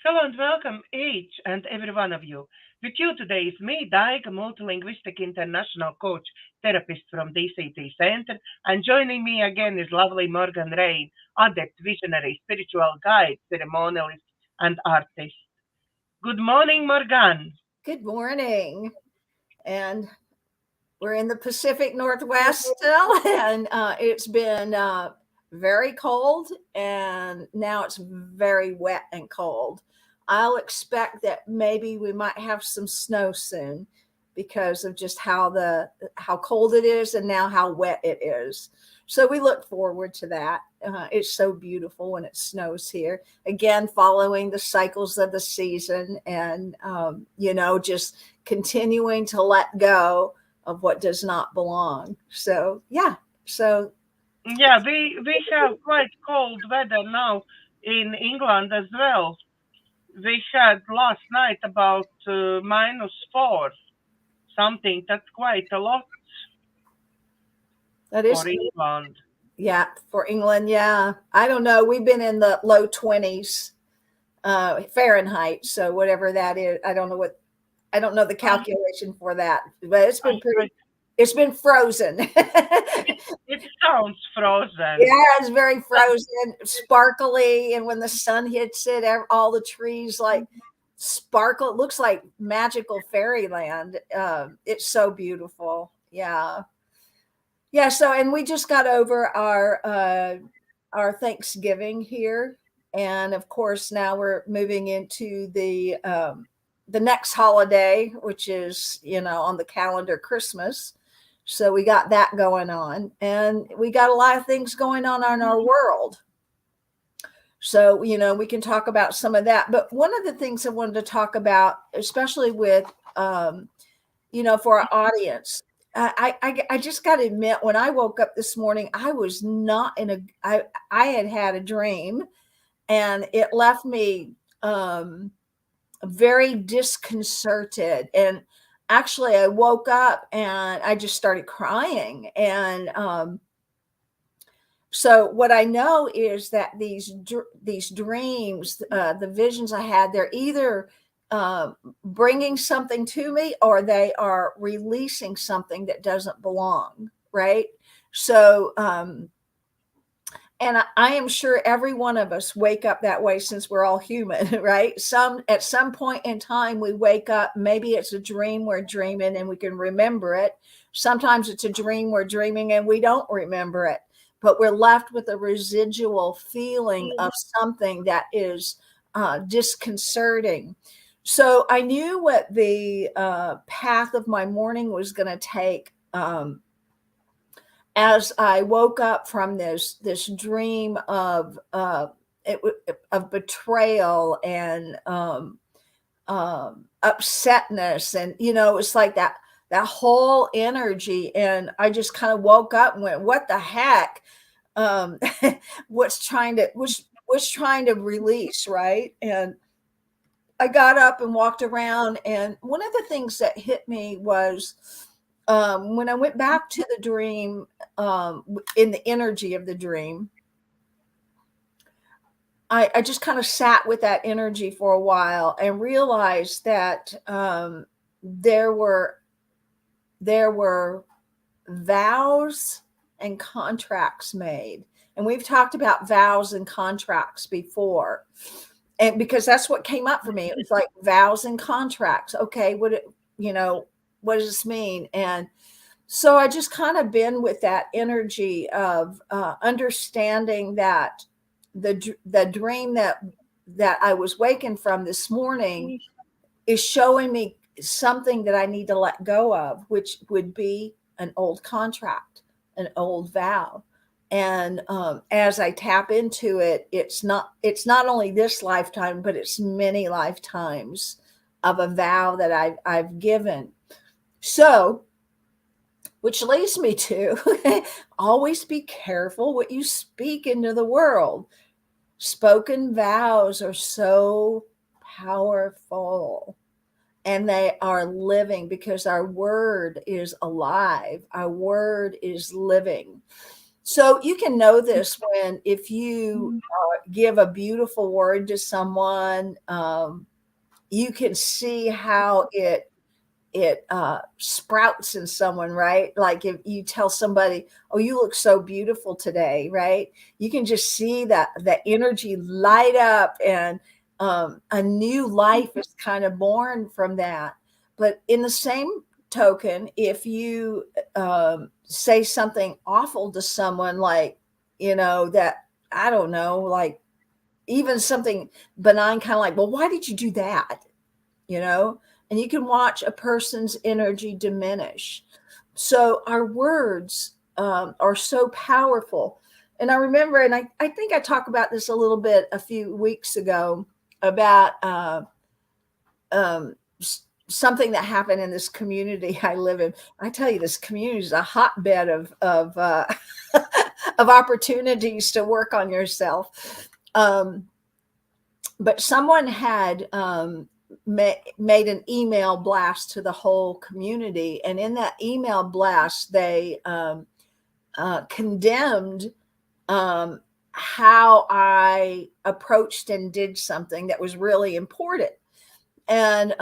Hello and welcome each and every one of you. With you today is me, Daiga, multilinguistic international coach, therapist from DCTcentre, and joining me again is lovely Morganne Rayne, adept, visionary, spiritual guide, ceremonialist, and artist. Good morning, Morganne. Good morning. And we're in the Pacific Northwest still, and it's been very cold, and now it's very wet and cold. I'll expect that maybe we might have some snow soon because of just how cold it is and now how wet it is. So we look forward to that. It's so beautiful when it snows here. Again, following the cycles of the season and, just continuing to let go of what does not belong. So, yeah. So, Yeah, we have quite cold weather now in England as well. We had last night about -4, something that's quite a lot that is, for England. yeah, for England. Yeah. I don't know. We've been in the low 20s Fahrenheit. So, whatever that is, I don't know the calculation for that, but I, I, it's been frozen. it sounds frozen. Yeah, it's very frozen, sparkly, and when the sun hits it, all the trees like sparkle. It looks like magical fairyland. It's so beautiful. Yeah, yeah. So, and we just got over our Thanksgiving here, and of course now we're moving into the next holiday, which is on the calendar, Christmas. So we got that going on, and we got a lot of things going on in our world. So, we can talk about some of that. But one of the things I wanted to talk about, especially with, for our audience, I just got to admit, when I woke up this morning, I was not I had a dream, and it left me very disconcerted. And actually, I woke up and I just started crying. And so what I know is that these dreams, the visions I had, they're either bringing something to me, or they are releasing something that doesn't belong, right? So and I am sure every one of us wake up that way, since we're all human, right? At some point in time we wake up. Maybe it's a dream we're dreaming and we can remember it. Sometimes it's a dream we're dreaming and we don't remember it, but we're left with a residual feeling of something that is disconcerting. So I knew what the path of my morning was going to take. As I woke up from this dream of of betrayal and upsetness, and it's like that whole energy, and I just kind of woke up and went, "What the heck? Um, was trying to release, right?" And I got up and walked around, and one of the things that hit me was when I went back to the dream, in the energy of the dream, I just kind of sat with that energy for a while and realized that there were there were vows and contracts made. And we've talked about vows and contracts before. And because that's what came up for me. It was like vows and contracts. Okay, what does this mean? And so I just kind of been with that energy of understanding that the dream that I was waking from this morning is showing me something that I need to let go of, which would be an old contract, an old vow. And as I tap into it, it's not only this lifetime, but it's many lifetimes of a vow that I've given. So, which leads me to always be careful what you speak into the world. Spoken vows are so powerful, and they are living, because our word is alive, our word is living. So you can know this when, if you give a beautiful word to someone, you can see how it sprouts in someone, right? Like if you tell somebody, "Oh, you look so beautiful today," right? You can just see that the energy light up, and a new life is kind of born from that. But in the same token, if you say something awful to someone, like, that, I don't know, like even something benign, kind of like, "Well, why did you do that?" you know, and you can watch a person's energy diminish. So our words are so powerful. And I remember, and I think I talked about this a little bit a few weeks ago, about um, something that happened in this community I live in. I tell you, this community is a hotbed of of opportunities to work on yourself. But someone had made an email blast to the whole community, and in that email blast, they condemned how I approached and did something that was really important, and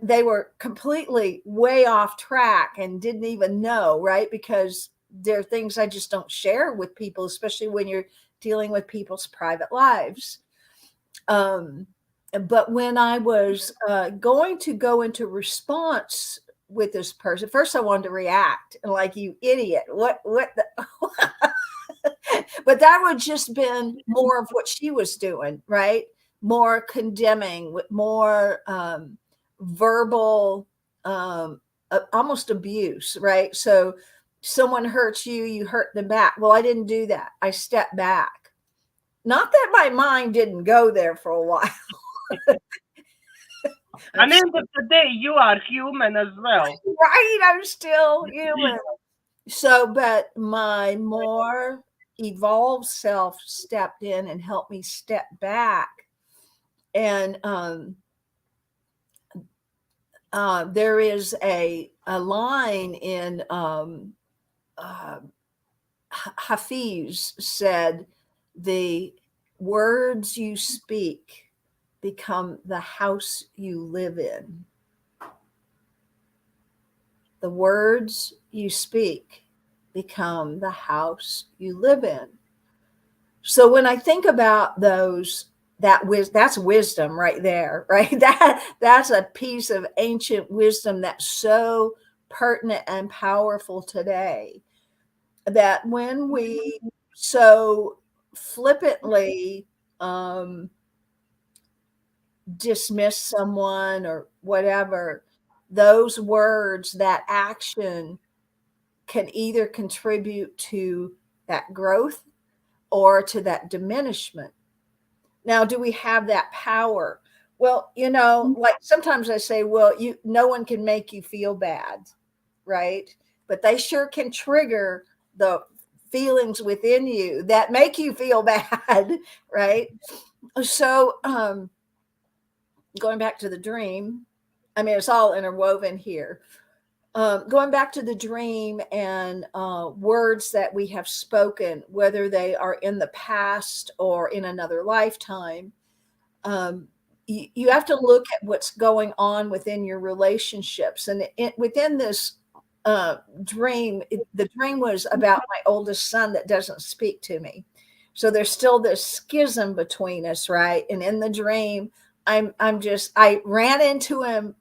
they were completely way off track and didn't even know, right? Because there are things I just don't share with people, especially when you're dealing with people's private lives. But when I was going to go into response with this person, first I wanted to react like, "You idiot, what the but that would just been more of what she was doing, right? More condemning, with more verbal, almost abuse, right? So someone hurts you, you hurt them back. Well, I didn't do that. I stepped back. Not that my mind didn't go there for a while. At the end of the day, you are human as well. Right, I'm still human. So, but my more evolved self stepped in and helped me step back. And there is a line in Hafiz said, "The words you speak become the house you live in." The words you speak become the house you live in. So when I think about those, that's wisdom right there, right? That's a piece of ancient wisdom that's so pertinent and powerful today. That when we so flippantly dismiss someone or whatever, those words, that action, can either contribute to that growth or to that diminishment. Now, do we have that power? Well, like sometimes I say, well, no one can make you feel bad, right? But they sure can trigger the feelings within you that make you feel bad, right? So, going back to the dream, I mean, it's all interwoven here. Going back to the dream and words that we have spoken, whether they are in the past or in another lifetime, you have to look at what's going on within your relationships. And within this dream, the dream was about my oldest son that doesn't speak to me. So there's still this schism between us, right? And in the dream, I ran into him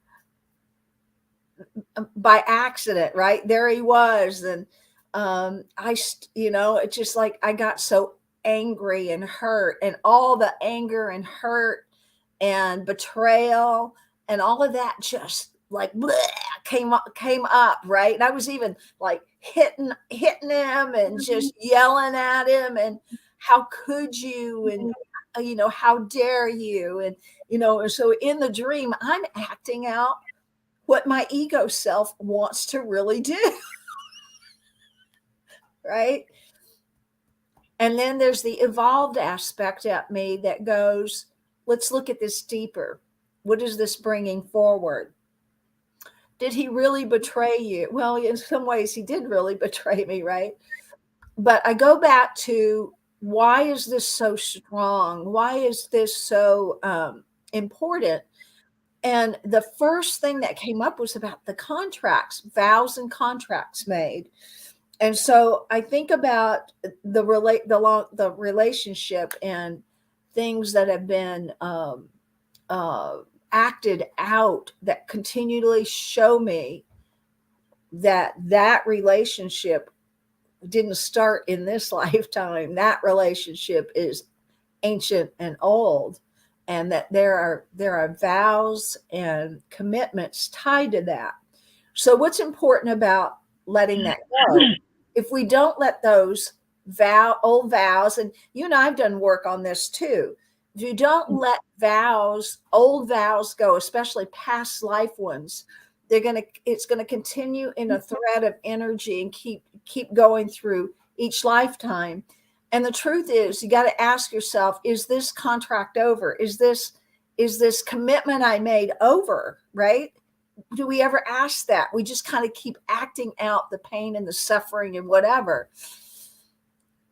by accident, right? There he was. And it's just like I got so angry and hurt, and all the anger and hurt and betrayal and all of that just like bleh, came up, right? And I was even like hitting him and just yelling at him, and how could you, and how dare you, and so in the dream I'm acting out what my ego self wants to really do. Right? And then there's the evolved aspect at me that goes, let's look at this deeper. What is this bringing forward? Did he really betray you? Well, in some ways he did really betray me, right? but I go back to, why is this so strong? Why is this so important? And the first thing that came up was about the contracts, vows and contracts made. And so I think about the relationship and things that have been acted out that continually show me that that relationship didn't start in this lifetime. That relationship is ancient and old, and that there are vows and commitments tied to that. So what's important about letting that go? If we don't let those old vows, and you and I've done work on this too. If you don't let old vows go, especially past life ones, it's gonna continue in a thread of energy and keep going through each lifetime. And the truth is, you got to ask yourself, is this contract over? Is this commitment I made over? Right? Do we ever ask that? We just kind of keep acting out the pain and the suffering and whatever.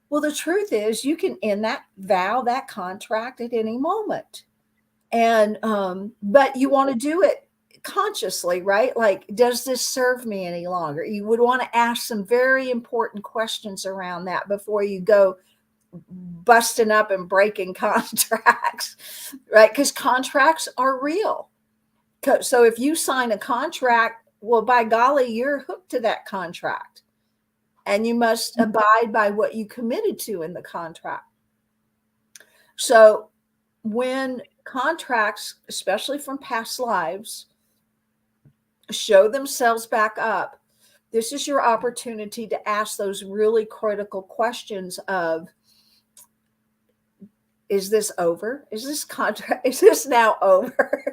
Well, the truth is, you can end that vow, that contract at any moment. And but you want to do it consciously, right? Like, does this serve me any longer? You would want to ask some very important questions around that before you go busting up and breaking contracts, right? Because contracts are real. So if you sign a contract, well, by golly, you're hooked to that contract, and you must abide by what you committed to in the contract. So when contracts, especially from past lives, show themselves back up, this is your opportunity to ask those really critical questions of, is this over? Is this now over?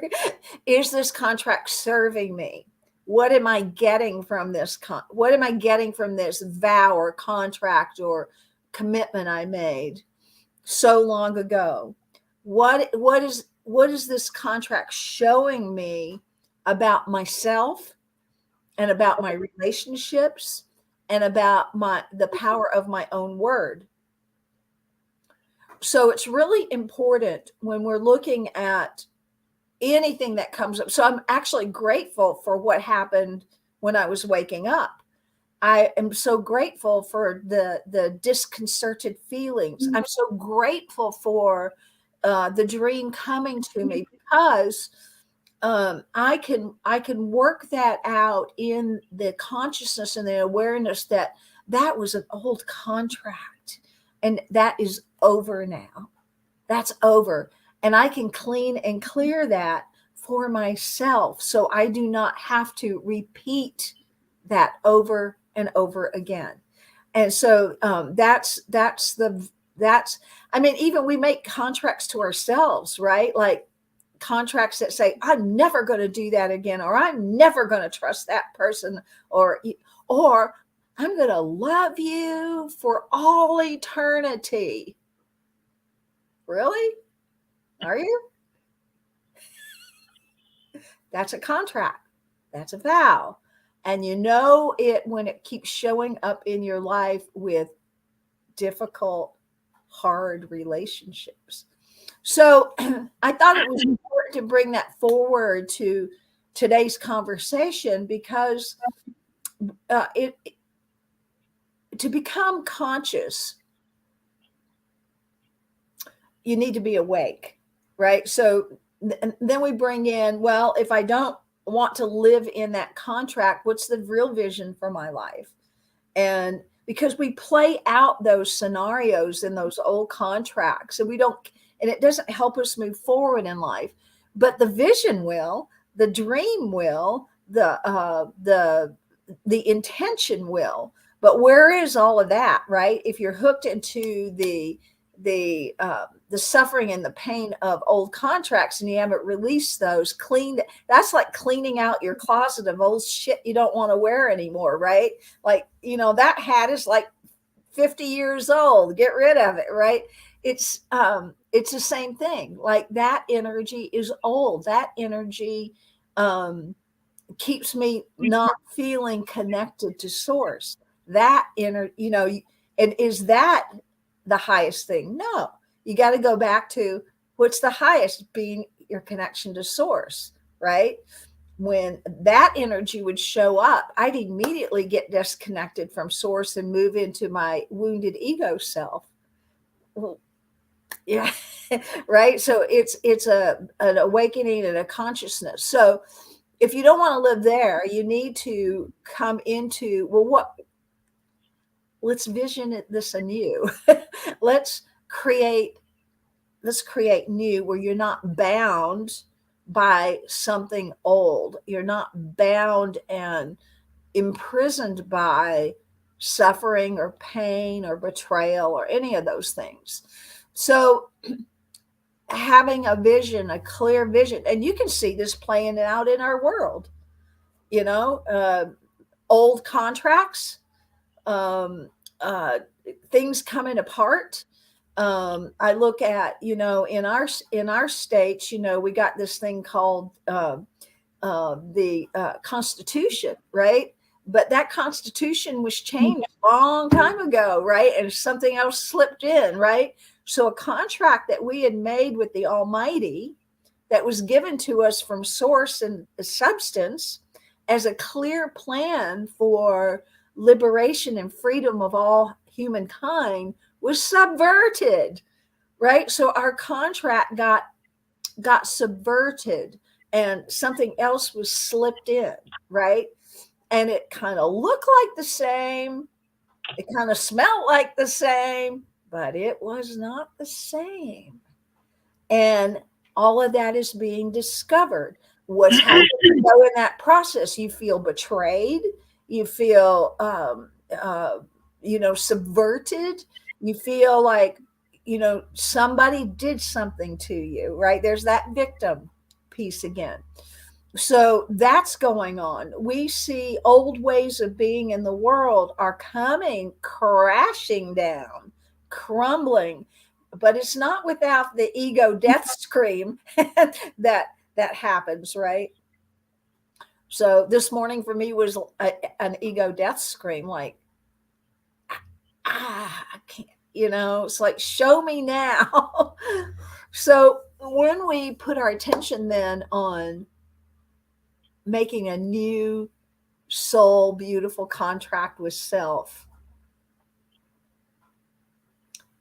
Is this contract serving me? What am I getting from this? What am I getting from this vow or contract or commitment I made so long ago? What is this contract showing me about myself and about my relationships and about the power of my own word? So it's really important when we're looking at anything that comes up. So I'm actually grateful for what happened when I was waking up. I am so grateful for the disconcerted feelings. I'm so grateful for the dream coming to me, because I can work that out in the consciousness and the awareness that that was an old contract, and that is over now. That's over. And I can clean and clear that for myself, so I do not have to repeat that over and over again. And so I mean, even we make contracts to ourselves, right? Like contracts that say, I'm never going to do that again, or I'm never going to trust that person, or I'm going to love you for all eternity. Really? Are you? That's a contract. That's a vow. And you know it when it keeps showing up in your life with difficult, hard relationships. So I thought it was important to bring that forward to today's conversation, because to become conscious, you need to be awake, right? So then we bring in, well, if I don't want to live in that contract, what's the real vision for my life? And because we play out those scenarios in those old contracts, and it doesn't help us move forward in life. But the vision will, the dream will, the intention will. But where is all of that, right? If you're hooked into the suffering and the pain of old contracts, and you haven't released those, that's like cleaning out your closet of old shit you don't want to wear anymore, right? Like, that hat is like 50 years old, get rid of it, right? It's the same thing. Like, that energy is old. That energy keeps me not feeling connected to source. That And is that the highest thing? No. You got to go back to what's the highest, being your connection to source, right? When that energy would show up, I'd immediately get disconnected from source and move into my wounded ego self. Well, yeah, right. So it's an awakening and a consciousness. So if you don't want to live there, you need to come into, well, let's vision this anew. let's create new, where you're not bound by something old. You're not bound and imprisoned by suffering or pain or betrayal or any of those things. So having a vision, a clear vision, and you can see this playing out in our world, old contracts, um, uh, things coming apart. I look at, in our states, we got this thing called the Constitution, right? But that Constitution was changed a long time ago, right? And something else slipped in, right? So a contract that we had made with the Almighty, that was given to us from source and substance as a clear plan for liberation and freedom of all humankind, was subverted, right? So our contract got subverted and something else was slipped in, right? And it kind of looked like the same, it kind of smelled like the same, but it was not the same. And all of that is being discovered. What's happening in that process? You feel betrayed, you feel subverted, you feel like somebody did something to you, right? There's that victim piece again. So that's going on. We see old ways of being in the world are coming crashing down, crumbling, but it's not without the ego death scream that happens, right? So this morning for me was an ego death scream, like, I can't, it's like, show me now. So when we put our attention then on making a new soul beautiful contract with self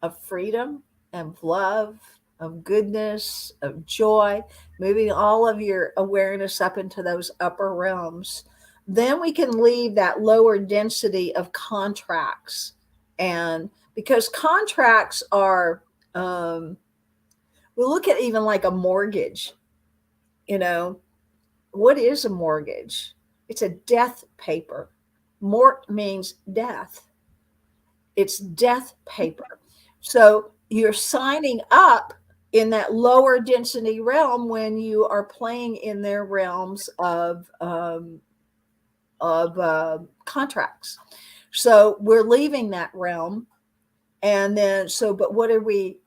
of freedom and love, of goodness, of joy, moving all of your awareness up into those upper realms, then we can leave that lower density of contracts. And because contracts are, we look at even like a mortgage, what is a mortgage? It's a death paper. Mort means death. It's death paper. So you're signing up in that lower density realm when you are playing in their realms of contracts. So we're leaving that realm, and then but what are we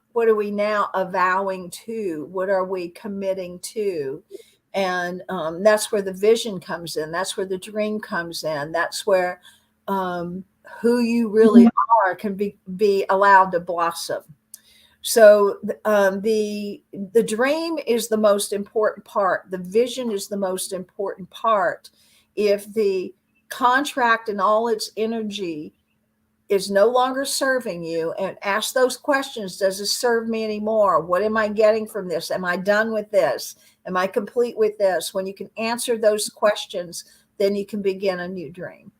now avowing to? What are we committing to? And that's where the vision comes in. That's where the dream comes in. That's where who you really are can be allowed to blossom. So the dream is the most important part. The vision is the most important part. If the contract and all its energy is no longer serving you, and ask those questions, does this serve me anymore? What am I getting from this? Am I done with this? Am I complete with this? When you can answer those questions, then you can begin a new dream.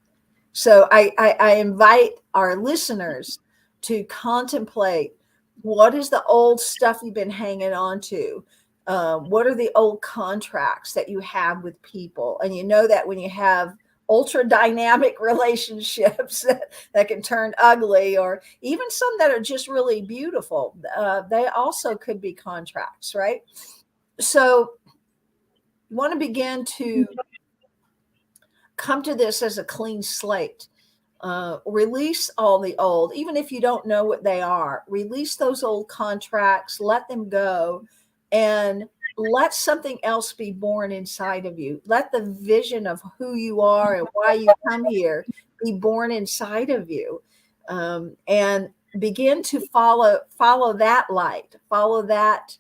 So I invite our listeners to contemplate, what is the old stuff you've been hanging on to? What are the old contracts that you have with people? And you know that when you have ultra dynamic relationships that can turn ugly, or even some that are just really beautiful, they also could be contracts, right? So you want to begin to come to this as a clean slate. Release all the old, even if you don't know what they are. Release those old contracts, let them go, and let something else be born inside of you. Let the vision of who you are and why you come here be born inside of you. and begin to follow that light, follow that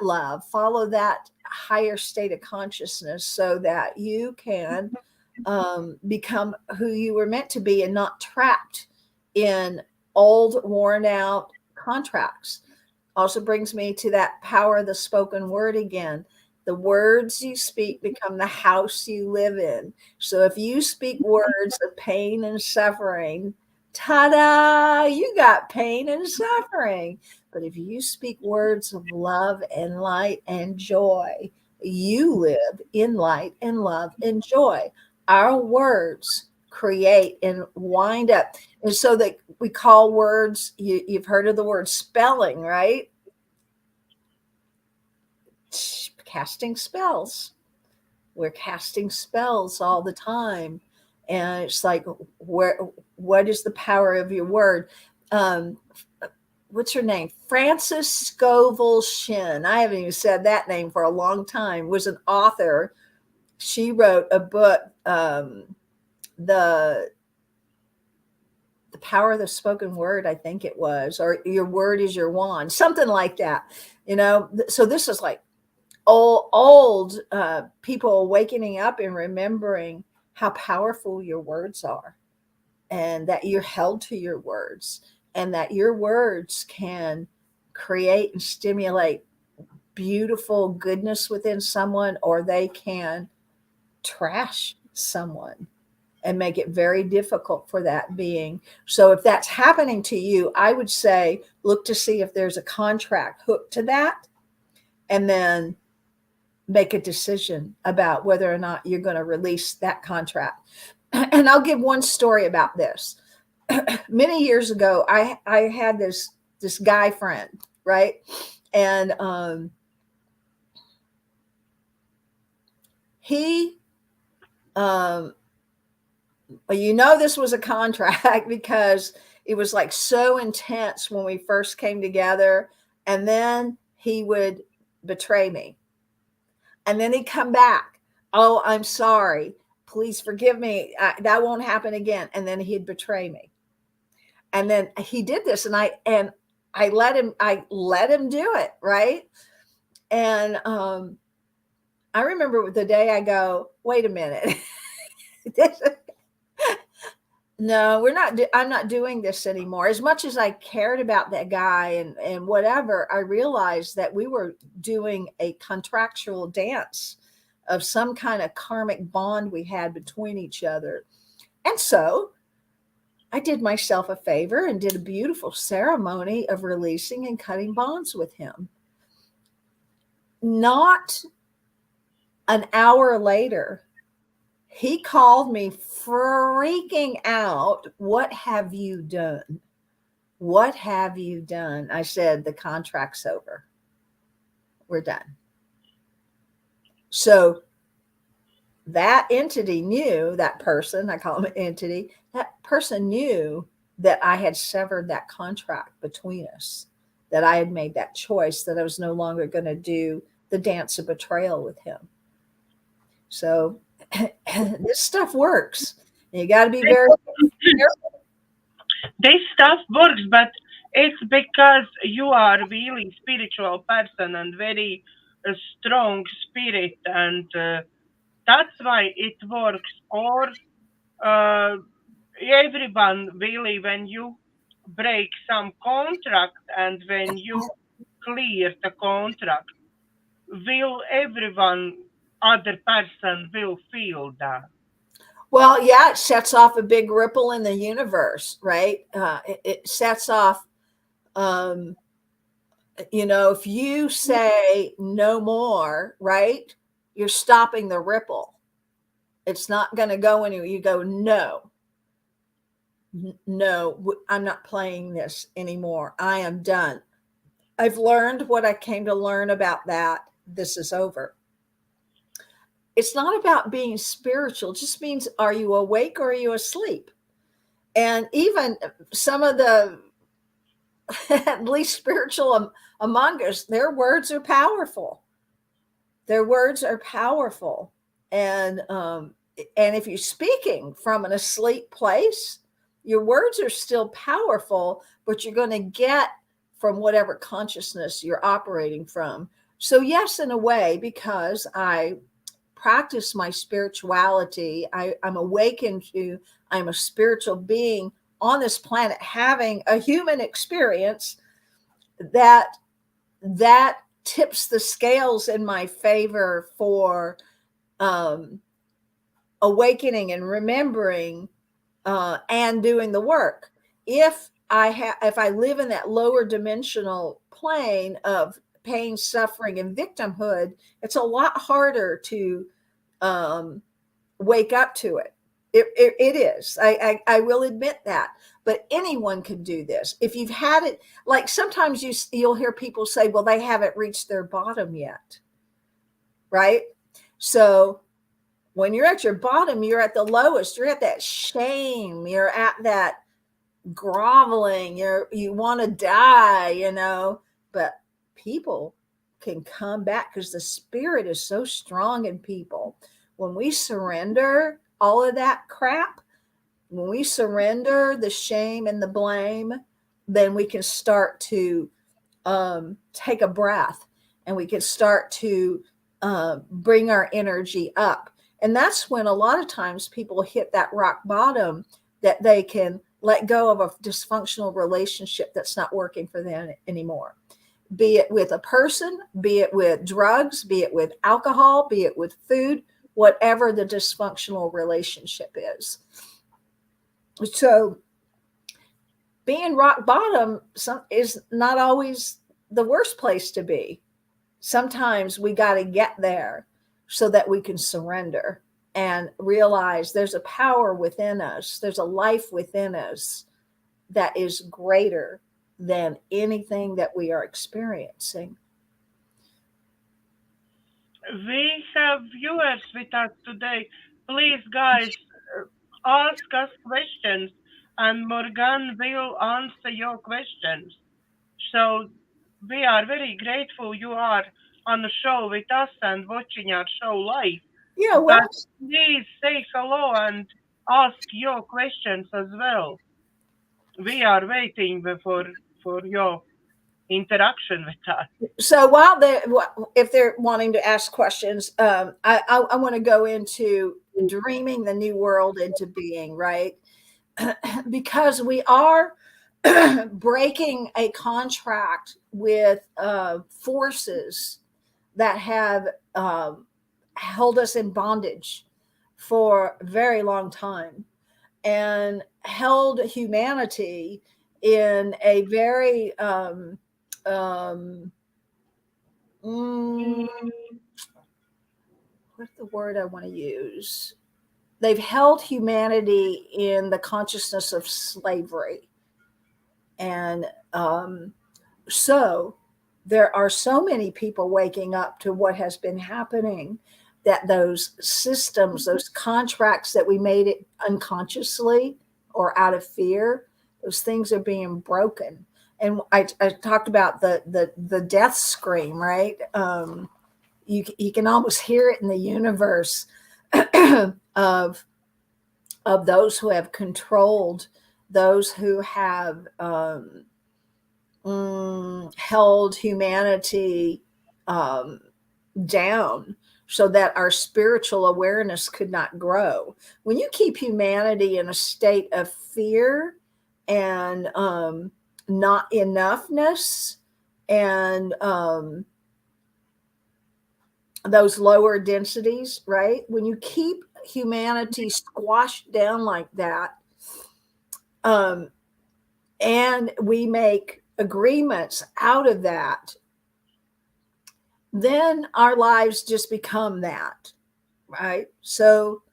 love, follow that higher state of consciousness, so that you can become who you were meant to be and not trapped in old, worn out contracts. Also brings me to that power of the spoken word again. The words you speak become the house you live in. So if you speak words of pain and suffering, ta-da, you got pain and suffering. But if you speak words of love and light and joy, you live in light and love and joy. Our words create and wind up. And so that we call words, you've heard of the word spelling, right? Casting spells. We're casting spells all the time. And it's like, what is the power of your word? What's her name? Frances Scovel Shinn. I haven't even said that name for a long time. Was an author. She wrote a book, the power of the spoken word, I think it was, or your word is your wand, something like that. So this is like old people awakening up and remembering how powerful your words are, and that you're held to your words, and that your words can create and stimulate beautiful goodness within someone, or they can trash someone and make it very difficult for that being. So if that's happening to you, I would say look to see if there's a contract hooked to that, and then make a decision about whether or not you're going to release that contract. And I'll give one story about this. Many years ago, I had this guy friend, right? And he this was a contract because it was like so intense when we first came together, and then he would betray me, and then he'd come back. Oh, I'm sorry, please forgive me, that won't happen again. And then he'd betray me, and then he did this, and I let him do it, right? And I remember the day I go, wait a minute. No, I'm not doing this anymore. As much as I cared about that guy and whatever, I realized that we were doing a contractual dance of some kind of karmic bond we had between each other. And so I did myself a favor and did a beautiful ceremony of releasing and cutting bonds with him. Not an hour later, he called me freaking out. What have you done? What have you done? I said, the contract's over. We're done. So that entity knew, that person, I call him an entity, that person knew that I had severed that contract between us, that I had made that choice, that I was no longer going to do the dance of betrayal with him. So this stuff works. You got to be very careful. This stuff works, but it's because you are a really spiritual person and very strong spirit, and that's why it works. Or everyone really, when you break some contract and when you clear the contract, will everyone, other person will feel that. Well, yeah, it sets off a big ripple in the universe, right? It sets off, if you say no more, right, you're stopping the ripple. It's not going to go anywhere. You go, no, I'm not playing this anymore. I am done. I've learned what I came to learn about that. This is over. It's not about being spiritual. It just means, are you awake or are you asleep? And even some of the at least spiritual among us, their words are powerful. Their words are powerful. And if you're speaking from an asleep place, Your words are still powerful, but you're going to get from whatever consciousness you're operating from. So, yes, in a way, because I practice my spirituality, I'm awakened to, I'm a spiritual being on this planet having a human experience, that tips the scales in my favor for awakening and remembering and doing the work. If I live in that lower dimensional plane of pain, suffering, and victimhood, it's a lot harder to wake up to it. It is. I will admit that. But anyone can do this. If you've had it, like sometimes you'll hear people say, well, they haven't reached their bottom yet. Right? So when you're at your bottom, you're at the lowest, you're at that shame, you're at that groveling, you want to die, but people can come back because the spirit is so strong in people. When we surrender all of that crap, when we surrender the shame and the blame, then we can start to take a breath, and we can start to bring our energy up. And that's when a lot of times people hit that rock bottom, that they can let go of a dysfunctional relationship that's not working for them anymore. Be it with a person, be it with drugs, be it with alcohol, be it with food, whatever the dysfunctional relationship is. So being rock bottom is not always the worst place to be. Sometimes we got to get there so that we can surrender and realize there's a power within us. There's a life within us that is greater than anything that we are experiencing. We have viewers with us today. Please, guys, ask us questions, and Morganne will answer your questions. So we are very grateful you are on the show with us and watching our show live. Yeah, well, But please say hello and ask your questions as well. We are waiting for your interaction with us. so if they're wanting to ask questions, I want to go into dreaming the new world into being, right? Because we are breaking a contract with forces that have held us in bondage for a very long time, and held humanity in a very what's the word I want to use? They've held humanity in the consciousness of slavery. And so there are so many people waking up to what has been happening, that those systems, those contracts that we made it unconsciously or out of fear, those things are being broken. And I talked about the death scream, right? You can almost hear it in the universe of those who have controlled, those who have held humanity down, so that our spiritual awareness could not grow. When you keep humanity in a state of fear and not enoughness, and those lower densities, right? When you keep humanity squashed down like that, and we make agreements out of that, then our lives just become that, right? So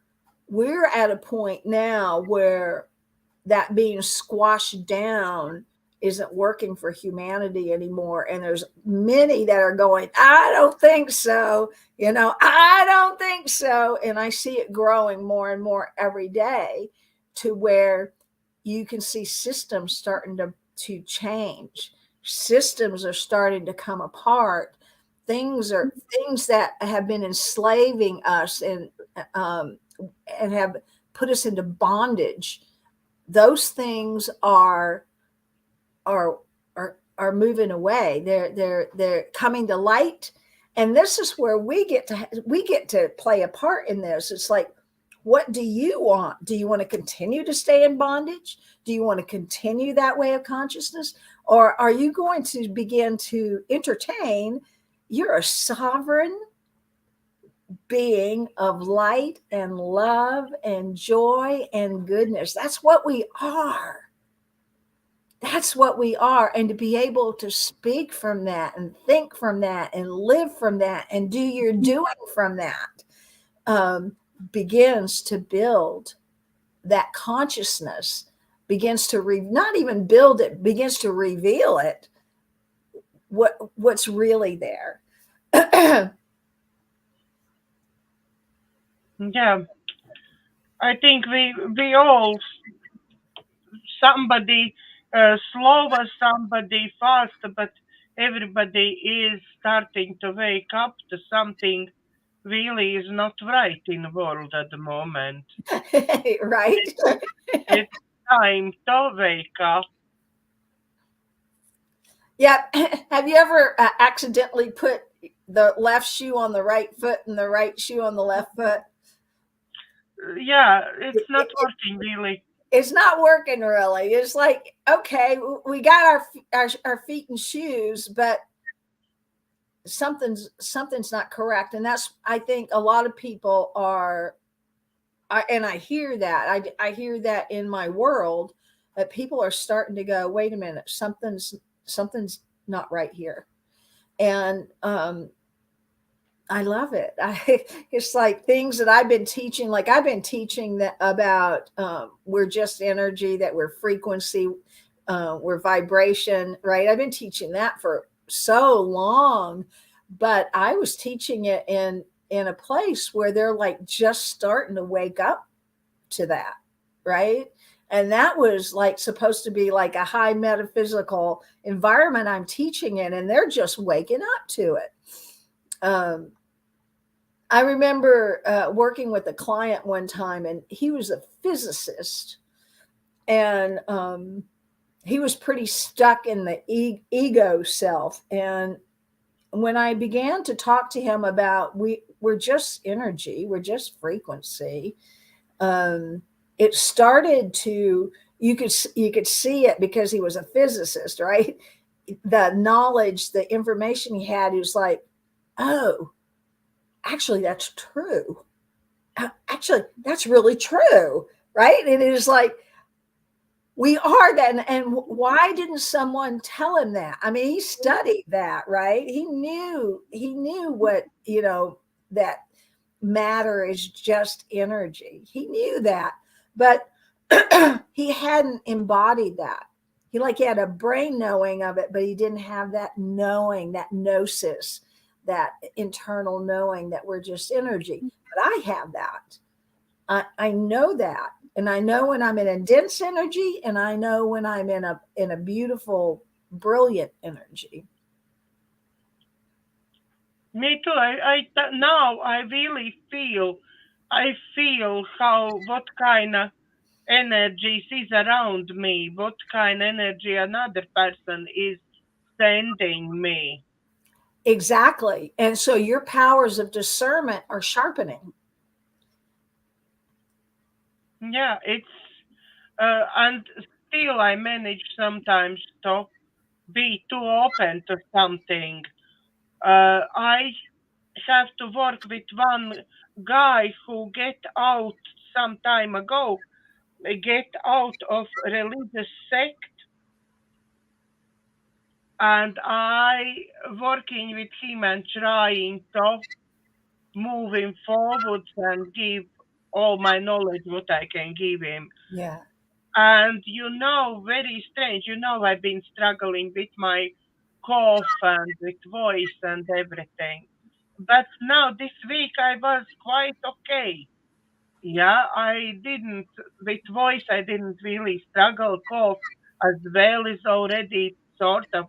we're at a point now where that being squashed down isn't working for humanity anymore. And there's many that are going, I don't think so. I don't think so. And I see it growing more and more every day, to where you can see systems starting to change. Systems are starting to come apart. Things that have been enslaving us and have put us into bondage, those things are are moving away. They're coming to light, and this is where we get to play a part in this. It's like, what do you want? Do you want to continue to stay in bondage? Do you want to continue that way of consciousness? Or are you going to begin to entertain? You're a sovereign being of light and love and joy and goodness. That's what we are. That's what we are. And to be able to speak from that and think from that and live from that and do your doing from that begins to build that consciousness, begins to not even build it, begins to reveal it, what's really there. Yeah, I think we all, somebody slower, somebody faster, but everybody is starting to wake up to something really is not right in the world at the moment. Right? It's time to wake up. Yeah. Have you ever accidentally put the left shoe on the right foot and the right shoe on the left foot? Yeah, it's not working really. It's not working really. It's like, okay, we got our feet in shoes, but something's not correct. And that's, I think a lot of people are, and I hear that. I hear that in my world, that people are starting to go, wait a minute, something's not right here. And I love it. It's like things that I've been teaching. Like I've been teaching that about we're just energy, that we're frequency, we're vibration, right? I've been teaching that for so long, but I was teaching it in a place where they're like just starting to wake up to that, right? And that was like supposed to be like a high metaphysical environment I'm teaching in, and they're just waking up to it. I remember working with a client one time, and he was a physicist, and he was pretty stuck in the ego self. And when I began to talk to him about we're just energy, we're just frequency, it started to, you could see it because he was a physicist, right? The knowledge, the information he had, he was like, oh, actually, that's true. Actually, that's really true, right? And it is like, we are that. And why didn't someone tell him that? I mean, he studied that, right? He knew what, that matter is just energy. He knew that, but he hadn't embodied that. He had a brain knowing of it, but he didn't have that knowing, that gnosis, that internal knowing that we're just energy. But I have that. I know that. And I know when I'm in a dense energy, and I know when I'm in a beautiful, brilliant energy. Me too. Now I really feel, what kind of energies is around me, what kind of energy another person is sending me. Exactly. And so your powers of discernment are sharpening. Yeah, it's and still I manage sometimes to be too open to something. I have to work with one guy who get out some time ago, get out of religious sect, and I working with him and trying to move him forward and give all my knowledge what I can give him. Yeah. And very strange, I've been struggling with my cough and with voice and everything. But now this week I was quite okay. Yeah, with voice, I didn't really struggle. Cough as well is already sort of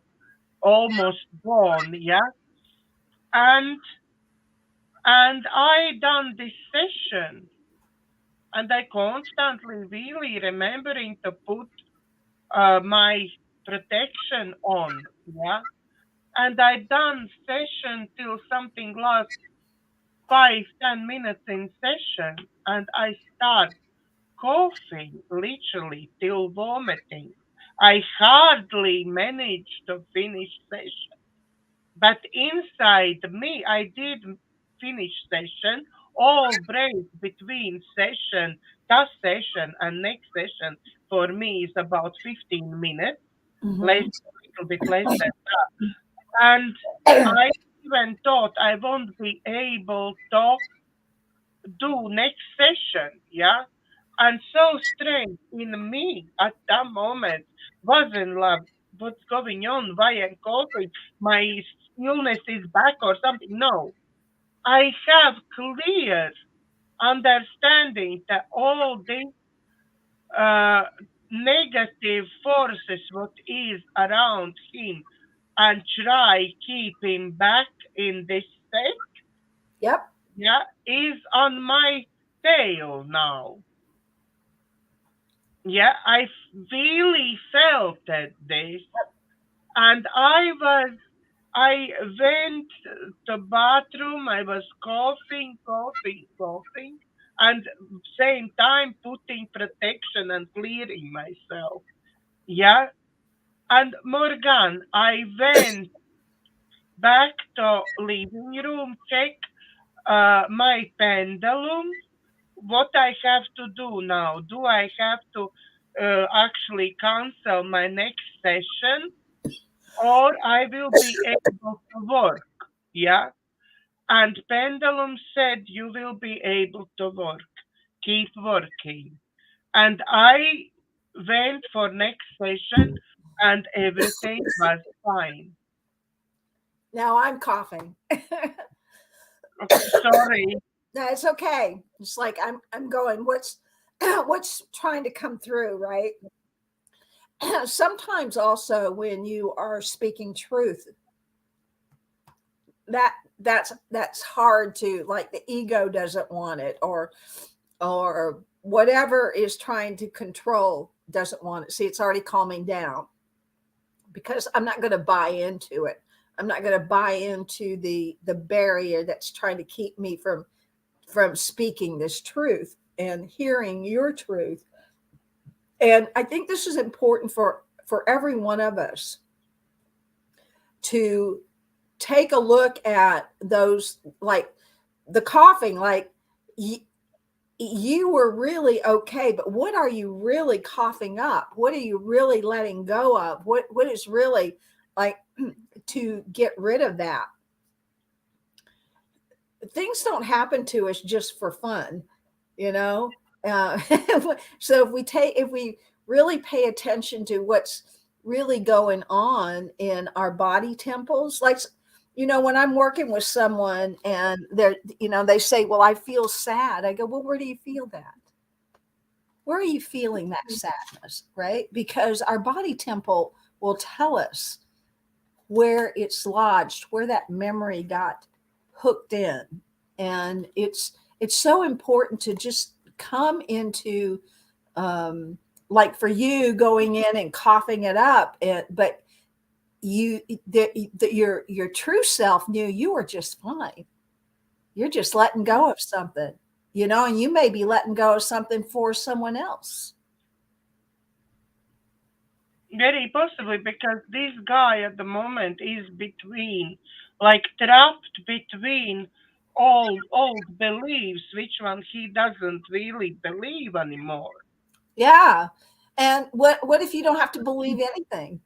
almost gone. Yeah. And I done this session, and I constantly really remembering to put my protection on, yeah. And I done session till something last 5-10 minutes in session, and I start coughing literally till vomiting. I hardly managed to finish session, but inside me, I did finish session. All break between session, that session and next session for me is about 15 minutes, less, Mhm. a little bit less than that. And I even thought I won't be able to do next session, yeah. And so strange in me at that moment wasn't like what's going on, why I'm coughing, my illness is back or something. No, I have clear understanding that all these uh, negative forces what is around him and try keep him back in this state, Yep. yeah, is on my tail now. Yeah, I really felt that this, and I went to bathroom. I was coughing, coughing, coughing, and same time putting protection and clearing myself. Yeah, and Morgan, I went back to living room, check my pendulum. What I have to do now? Do I have to actually cancel my next session, or I will be able to work? Yeah. And pendulum said you will be able to work. Keep working. And I went for next session, and everything was fine. Now I'm coughing. Okay, sorry. No, it's okay. It's like I'm going, what's what's trying to come through, right? Sometimes also when you are speaking truth, that's hard to, like, the ego doesn't want it, or whatever is trying to control doesn't want it. See, it's already calming down because I'm not going to buy into it. I'm not going to buy into the barrier that's trying to keep me from speaking this truth and hearing your truth. And I think this is important for every one of us to take a look at those, like the coughing, like you were really okay, but what are you really coughing up? What are you really letting go of? What is really, like, to get rid of that? Things don't happen to us just for fun, you know. uh, so if we really pay attention to what's really going on in our body temples, like, when I'm working with someone and they say, well, I feel sad, I go, well, where do you feel that? Where are you feeling that sadness, right? Because our body temple will tell us where it's lodged, where that memory got hooked in. And it's so important to just come into, like for you going in and coughing it up, but your true self knew you were just fine. You're just letting go of something, and you may be letting go of something for someone else. Very possibly because this guy at the moment is between, like trapped between all old beliefs, which one he doesn't really believe anymore. Yeah. And what if you don't have to believe anything?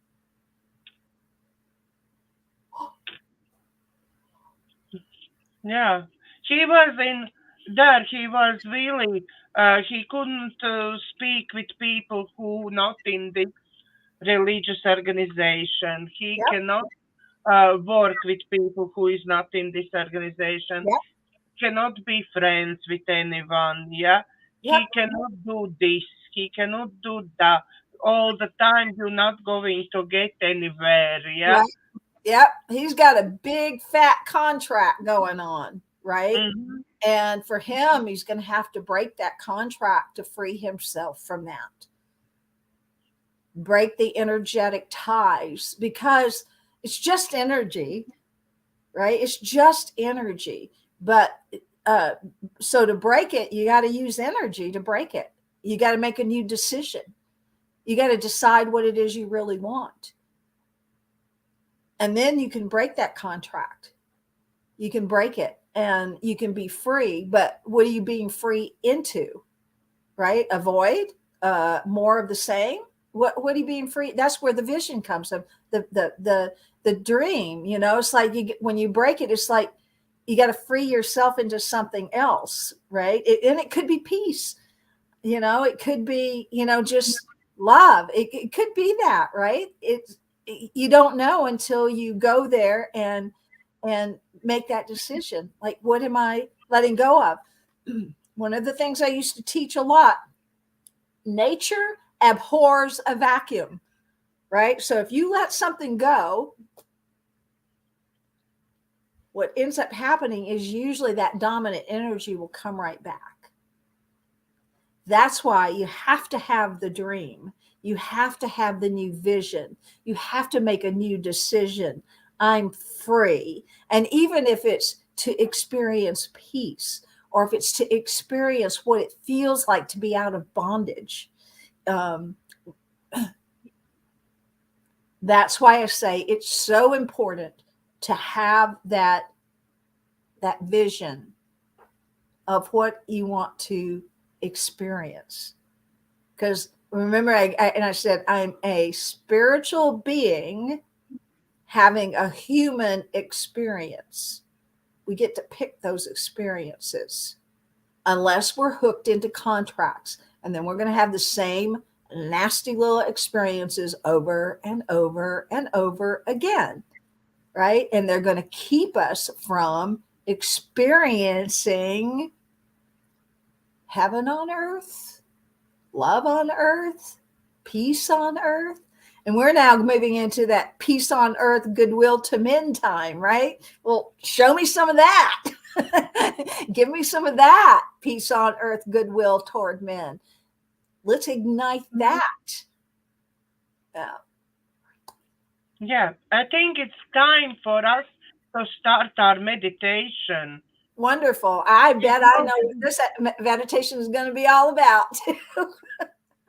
Yeah, he was in there. He was really. He couldn't speak with people who not in this religious organization. He Yep. cannot work with people who is not in this organization. Yep. Cannot be friends with anyone. Yeah, Yep. he cannot do this. He cannot do that. All the time, you're not going to get anywhere. Yeah, Right. Yep. He's got a big fat contract going on, right? Mhm. And for him, he's going to have to break that contract to free himself from that. Break the energetic ties, because it's just energy, right? It's just energy. But so to break it, you got to use energy to break it. You got to make a new decision. You got to decide what it is you really want. And then you can break that contract. You can break it and you can be free. But what are you being free into? Right? Avoid more of the same. What are you being free? That's where the vision comes from. The dream, you know, it's like when you break it, it's like you got to free yourself into something else, right? And it could be peace, you know, it could be, you know, just love. It could be that, right? You don't know until you go there and make that decision. Like, what am I letting go of? One of the things I used to teach a lot, nature abhors a vacuum, right? So if you let something go, what ends up happening is usually that dominant energy will come right back. That's why you have to have the dream. You have to have the new vision. You have to make a new decision. I'm free. And even if it's to experience peace, or if it's to experience what it feels like to be out of bondage, that's why I say it's so important to have that vision of what you want to experience. Because remember, I said I'm a spiritual being having a human experience. We get to pick those experiences, unless we're hooked into contracts, and then we're going to have the same nasty little experiences over and over and over again, right? And they're going to keep us from experiencing heaven on earth, love on earth, peace on earth. And we're now moving into that peace on earth, goodwill to men time, right? Well, show me some of that. Give me some of that peace on earth, goodwill toward men. Let's ignite that. Yeah, I think it's time for us to start our meditation. Wonderful. I bet I know what this meditation is going to be all about.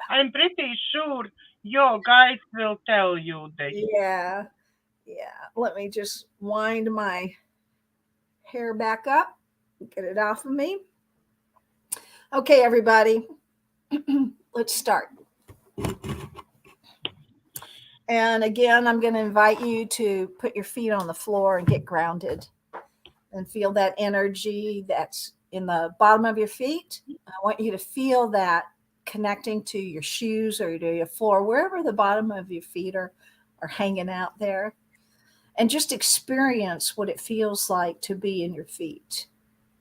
I'm pretty sure your guides will tell you this. Yeah. Let me just wind my hair back up, get it off of me. Okay, everybody, let's start. And again, I'm going to invite you to put your feet on the floor and get grounded and feel that energy that's in the bottom of your feet. I want you to feel that connecting to your shoes or to your floor, wherever the bottom of your feet are hanging out there. And just experience what it feels like to be in your feet.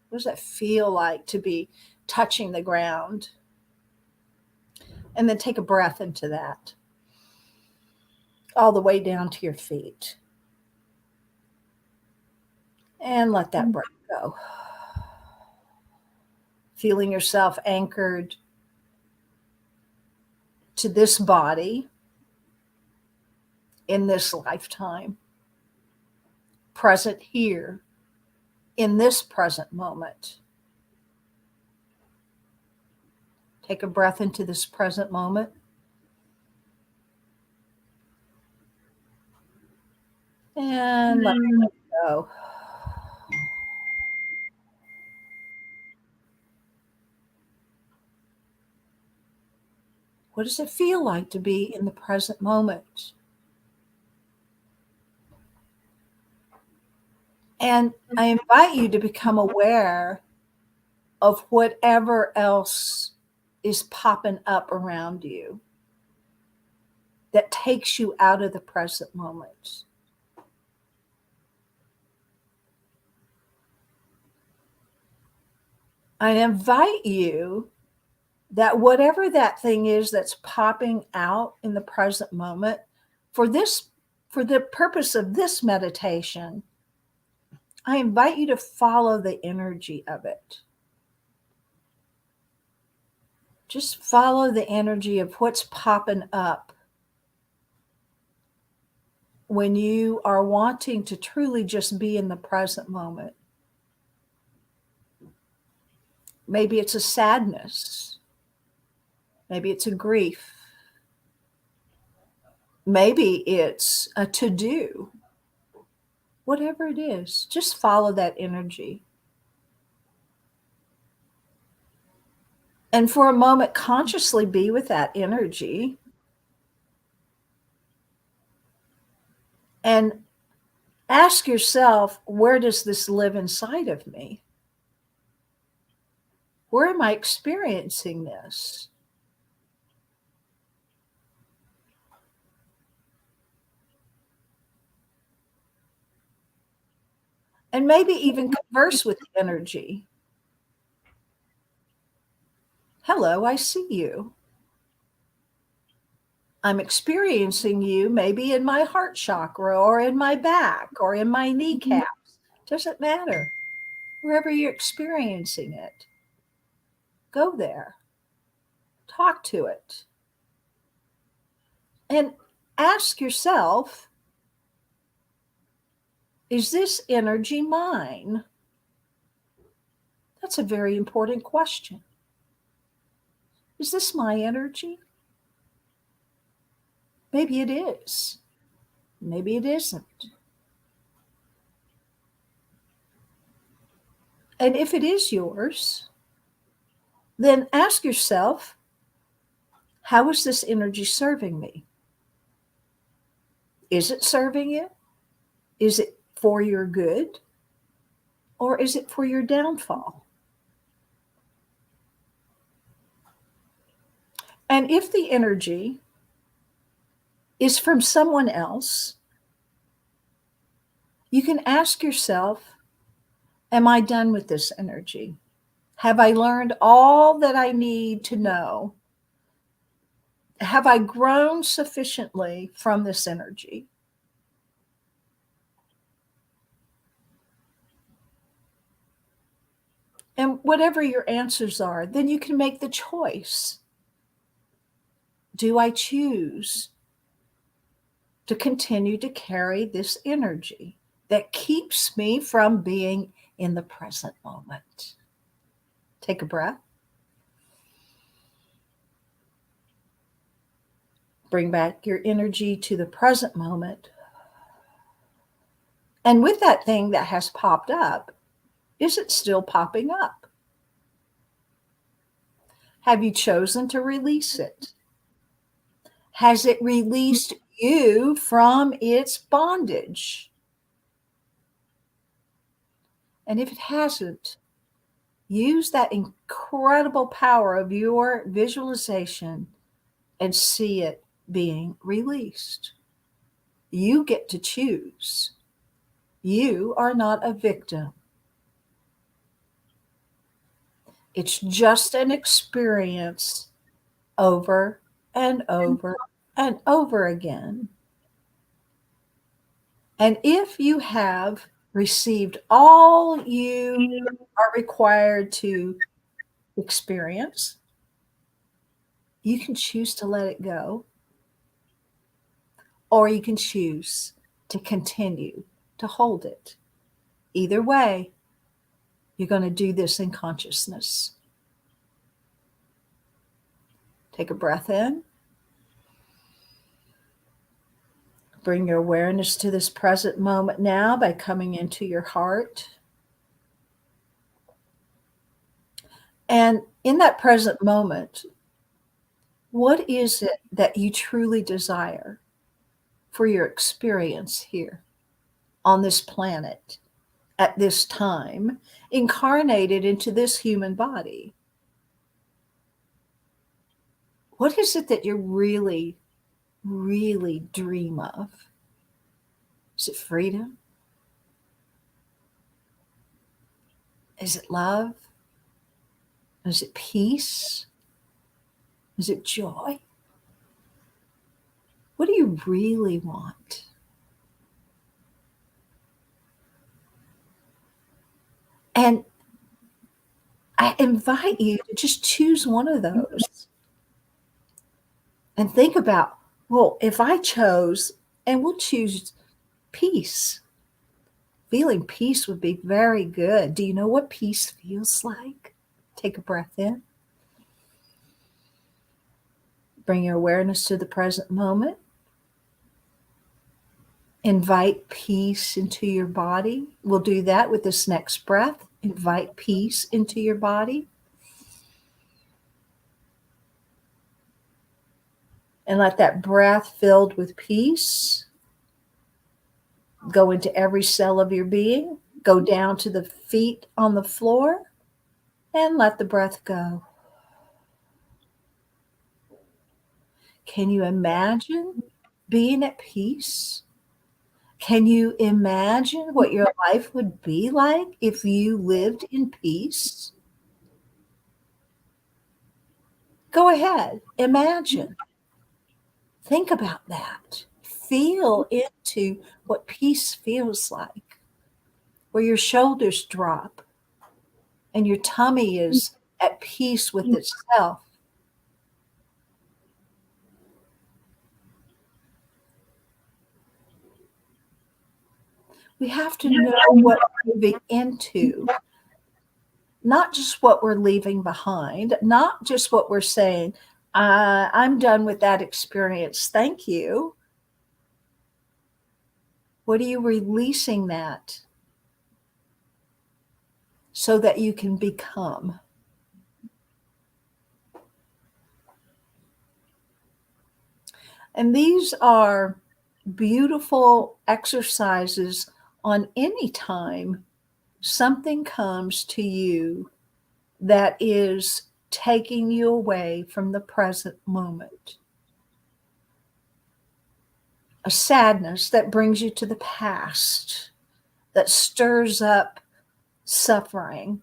What does that feel like to be touching the ground? And then take a breath into that, all the way down to your feet. And let that breath go. Feeling yourself anchored to this body in this lifetime, present here in this present moment. Take a breath into this present moment. And let it go. What does it feel like to be in the present moment? And I invite you to become aware of whatever else is popping up around you that takes you out of the present moment. I invite you that whatever that thing is that's popping out in the present moment, for the purpose of this meditation, I invite you to follow the energy of it. Just follow the energy of what's popping up when you are wanting to truly just be in the present moment. Maybe it's a sadness. Maybe it's a grief. Maybe it's a to-do. Whatever it is, just follow that energy. And for a moment, consciously be with that energy. And ask yourself, where does this live inside of me? Where am I experiencing this? And maybe even converse with the energy. Hello, I see you. I'm experiencing you maybe in my heart chakra or in my back or in my kneecaps. Doesn't matter. Wherever you're experiencing it, go there. Talk to it. And ask yourself, is this energy mine? That's a very important question. Is this my energy? Maybe it is. Maybe it isn't. And if it is yours, then ask yourself, how is this energy serving me? Is it serving you? Is it for your good? Or is it for your downfall? And if the energy is from someone else, you can ask yourself, am I done with this energy? Have I learned all that I need to know? Have I grown sufficiently from this energy? And whatever your answers are, then you can make the choice. Do I choose to continue to carry this energy that keeps me from being in the present moment? Take a breath. Bring back your energy to the present moment. And with that thing that has popped up, is it still popping up? Have you chosen to release it? Has it released you from its bondage? And if it hasn't, use that incredible power of your visualization and see it being released. You get to choose. You are not a victim. It's just an experience over and over and over again. And if you have received all you are required to experience, you can choose to let it go, or you can choose to continue to hold it. Either way, you're going to do this in consciousness. Take a breath in. Bring your awareness to this present moment now by coming into your heart. And in that present moment, what is it that you truly desire for your experience here on this planet at this time, incarnated into this human body? What is it that you really, really dream of? Is it freedom? Is it love? Is it peace? Is it joy? What do you really want? And I invite you to just choose one of those and think about, well, if I chose, and we'll choose peace. Feeling peace would be very good. Do you know what peace feels like? Take a breath in. Bring your awareness to the present moment. Invite peace into your body. We'll do that with this next breath. Invite peace into your body. And let that breath filled with peace go into every cell of your being. Go down to the feet on the floor and let the breath go. Can you imagine being at peace? Can you imagine what your life would be like if you lived in peace? Go ahead, imagine. Think about that. Feel into what peace feels like, where your shoulders drop and your tummy is at peace with itself. We have to know what we're moving into, not just what we're leaving behind, not just what we're saying, I'm done with that experience. Thank you. What are you releasing that so that you can become? And these are beautiful exercises on any time something comes to you that is taking you away from the present moment. A sadness that brings you to the past, that stirs up suffering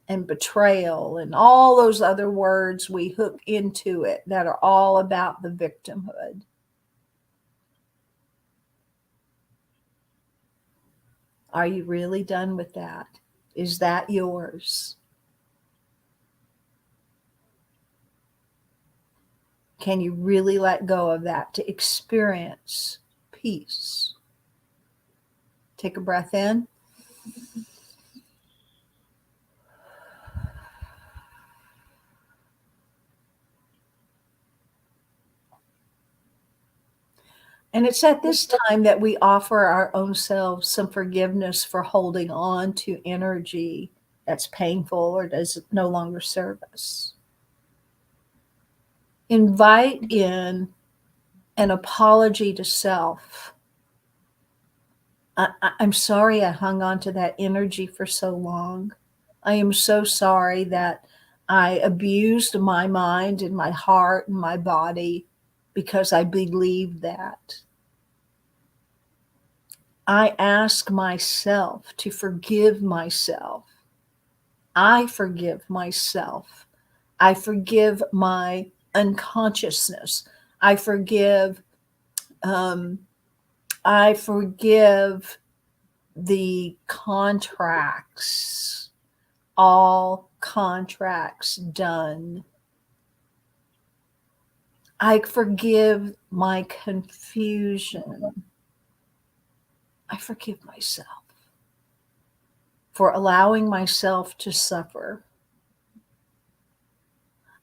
and betrayal and all those other words we hook into it that are all about the victimhood. Are you really done with that? Is that yours? Can you really let go of that to experience peace? Take a breath in. And it's at this time that we offer our own selves some forgiveness for holding on to energy that's painful or does no longer serve us. Invite in an apology to self. I'm sorry I hung on to that energy for so long. I am so sorry that I abused my mind and my heart and my body because I believed that. I ask myself to forgive myself. I forgive myself. I forgive my unconsciousness. I forgive the contracts, all contracts done. I forgive my confusion. I forgive myself for allowing myself to suffer.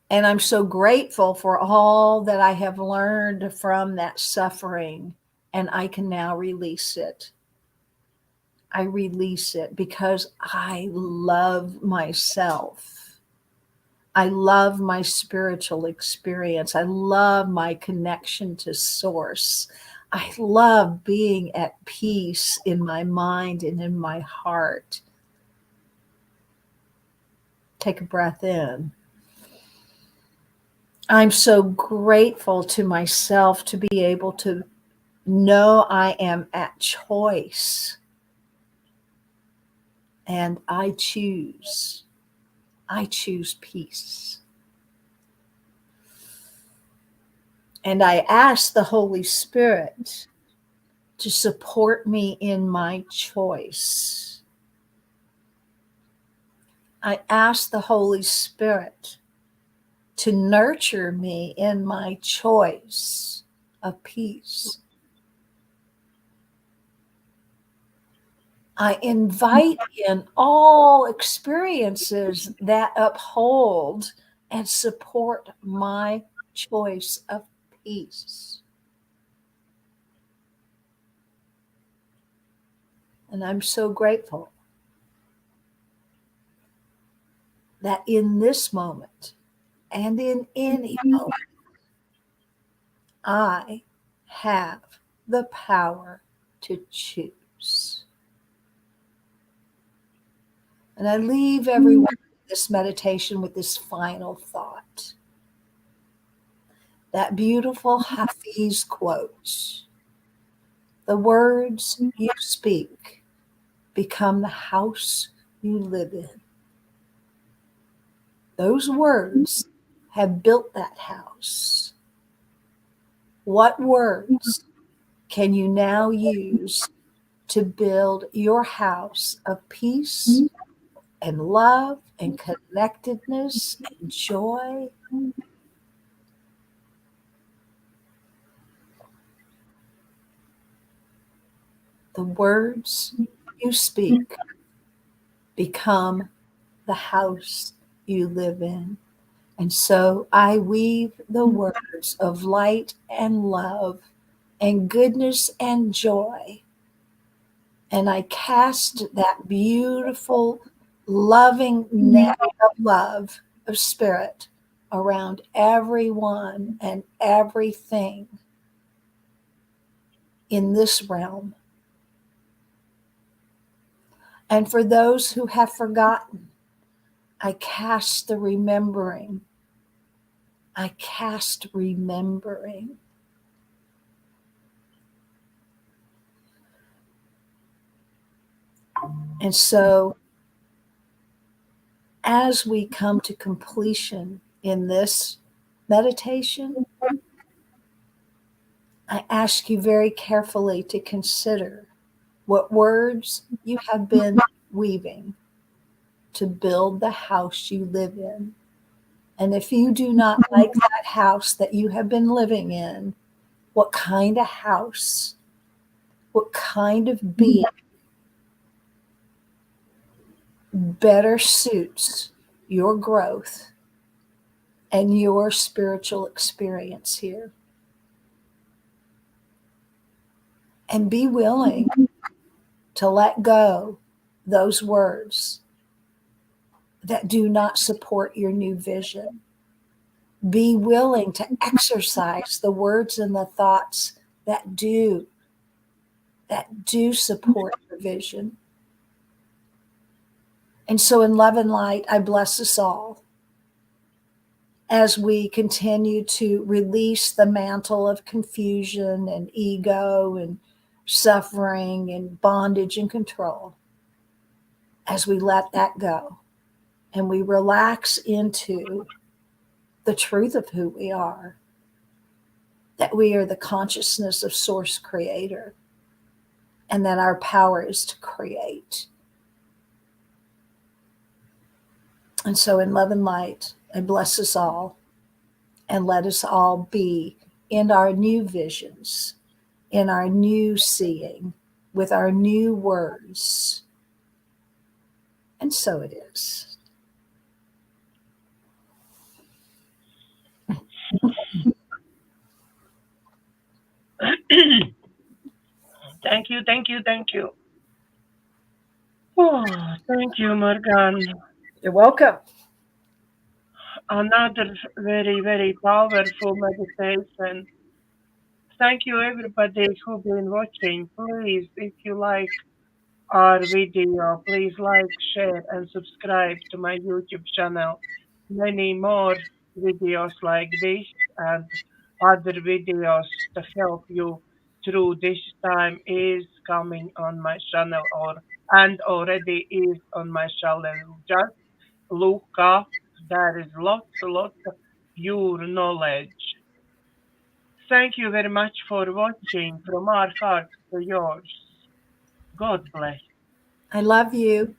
And I'm so grateful for all that I have learned from that suffering, and I can now release it. I release it because I love myself. I love my spiritual experience. I love my connection to Source. I love being at peace in my mind and in my heart. Take a breath in. I'm so grateful to myself to be able to know I am at choice. And I choose peace. And I ask the Holy Spirit to support me in my choice. I ask the Holy Spirit to nurture me in my choice of peace. I invite in all experiences that uphold and support my choice of peace. And I'm so grateful that in this moment and in any moment, I have the power to choose. And I leave everyone in this meditation with this final thought. That beautiful Hafiz quote: the words you speak become the house you live in. Those words have built that house. What words can you now use to build your house of peace and love and connectedness and joy? The words you speak become the house you live in. And so I weave the words of light and love and goodness and joy. And I cast that beautiful, loving net of love, of spirit, around everyone and everything in this realm. And for those who have forgotten, I cast the remembering. I cast remembering. And so, as we come to completion in this meditation, I ask you very carefully to consider what words you have been weaving to build the house you live in. And if you do not like that house that you have been living in, what kind of house, what kind of being better suits your growth and your spiritual experience here? And be willing to let go those words that do not support your new vision. Be willing to exercise the words and the thoughts that do support your vision. And so in love and light, I bless us all as we continue to release the mantle of confusion and ego and suffering and bondage and control. As we let that go and we relax into the truth of who we are, that we are the consciousness of Source Creator, and that our power is to create. And so in love and light, I bless us all, and let us all be in our new visions, in our new seeing, with our new words. And so it is. Thank you, thank you, thank you. Oh, thank you, Morganne. You're welcome. Another very, very powerful meditation. Thank you, everybody who's been watching. Please, if you like our video, please like, share, and subscribe to my YouTube channel. Many more videos like this and other videos to help you through this time is coming on my channel and already is on my channel. Just look up. There is lots of pure knowledge. Thank you very much for watching from our hearts to yours. God bless. I love you.